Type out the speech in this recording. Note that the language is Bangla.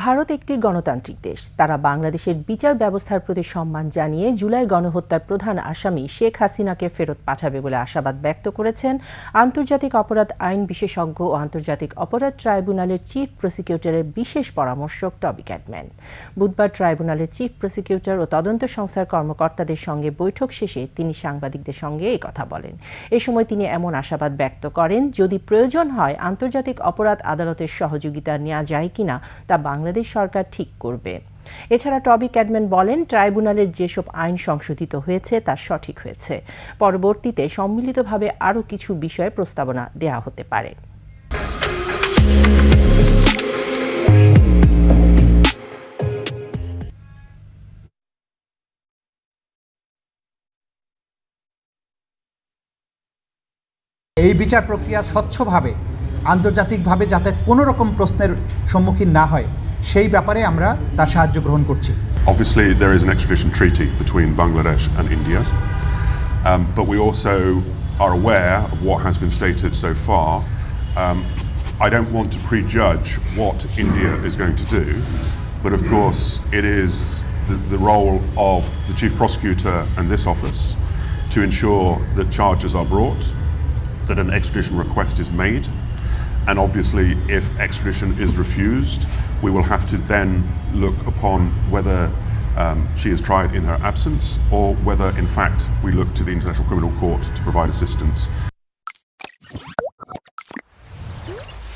ভারত একটি গণতান্ত্রিক দেশ। তারা বাংলাদেশের বিচার ব্যবস্থার প্রতি সম্মান জানিয়ে জুলাই গণহত্যার প্রধান আসামি শেখ হাসিনাকে ফেরত পাঠাবে বলে আশাবাদ ব্যক্ত করেছেন আন্তর্জাতিক অপরাধ আইন বিশেষজ্ঞ ও আন্তর্জাতিক অপরাধ ট্রাইব্যুনালের চিফ প্রসিকিউটরের বিশেষ পরামর্শক টবি ক্যাডম্যান। বুধবার ট্রাইব্যুনালের চিফ প্রসিকিউটর ও তদন্ত সংস্থার কর্মকর্তাদের সঙ্গে বৈঠক শেষে তিনি সাংবাদিকদের সঙ্গে এই কথা বলেন। এ সময় তিনি এমন আশাবাদ ব্যক্ত করেন, যদি প্রয়োজন হয় আন্তর্জাতিক অপরাধ আদালতের সহযোগিতা নেওয়া যায় কিনা তা বাংলাদেশ সরকার ঠিক করবে। এছাড়া টবি ক্যাডম্যান বলেন, ট্রাইব্যুনালের যেসব আইন সংশোধিত হয়েছে তা সঠিক হয়েছে। পরবর্তীতে সম্মিলিতভাবে আরও কিছু বিষয়ে প্রস্তাবনা দেওয়া হতে পারে। এই বিচার প্রক্রিয়া স্বচ্ছভাবে আন্তর্জাতিকভাবে যাতে কোনো রকম প্রশ্নের সম্মুখীন না হয় সেই ব্যাপারে আমরা তার সাহায্য গ্রহণ করছি। Obviously there is an extradition treaty between Bangladesh and India, but we also are aware of what has been stated so far. I don't want to prejudge what India is going to do, but of course it is the role of the Chief Prosecutor and this office to ensure that charges are brought, that an extradition request is made, and obviously if extradition is refused, we will have to then look upon whether she is tried in her absence or whether in fact we look to the International Criminal Court to provide assistance.